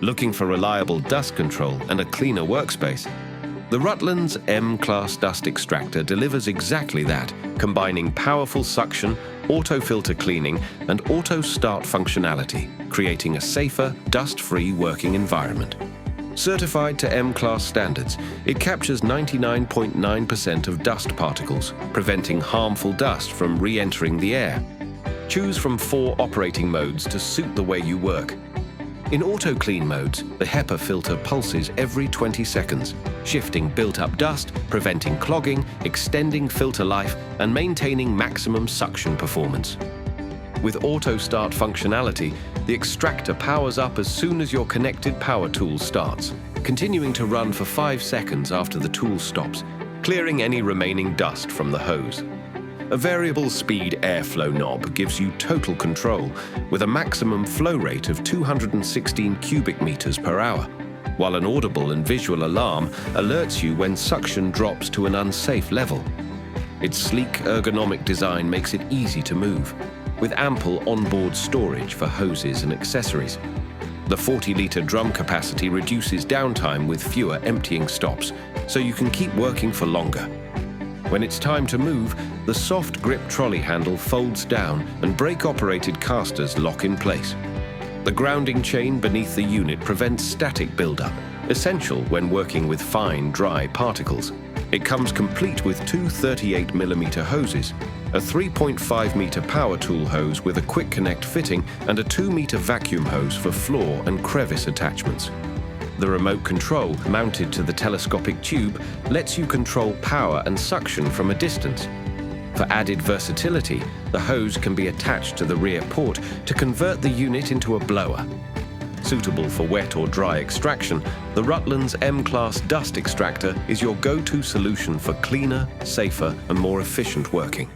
Looking for reliable dust control and a cleaner workspace? The Rutlands M-Class Dust Extractor delivers exactly that, combining powerful suction, auto-filter cleaning, and auto-start functionality, creating a safer, dust-free working environment. Certified to M-Class standards, it captures 99.9% of dust particles, preventing harmful dust from re-entering the air. Choose from 4 operating modes to suit the way you work. In auto-clean modes, the HEPA filter pulses every 20 seconds, shifting built-up dust, preventing clogging, extending filter life, and maintaining maximum suction performance. With auto-start functionality, the extractor powers up as soon as your connected power tool starts, continuing to run for 5 seconds after the tool stops, clearing any remaining dust from the hose. A variable speed airflow knob gives you total control with a maximum flow rate of 216 cubic meters per hour, while an audible and visual alarm alerts you when suction drops to an unsafe level. Its sleek ergonomic design makes it easy to move, with ample onboard storage for hoses and accessories. The 40-litre drum capacity reduces downtime with fewer emptying stops, so you can keep working for longer. When it's time to move, the soft grip trolley handle folds down and brake-operated casters lock in place. The grounding chain beneath the unit prevents static buildup, essential when working with fine, dry particles. It comes complete with 2 38mm hoses, a 3.5-meter power tool hose with a quick connect fitting, and a 2-meter vacuum hose for floor and crevice attachments. The remote control, mounted to the telescopic tube, lets you control power and suction from a distance. For added versatility, the hose can be attached to the rear port to convert the unit into a blower. Suitable for wet or dry extraction, the Rutlands M-Class Dust Extractor is your go-to solution for cleaner, safer, and more efficient working.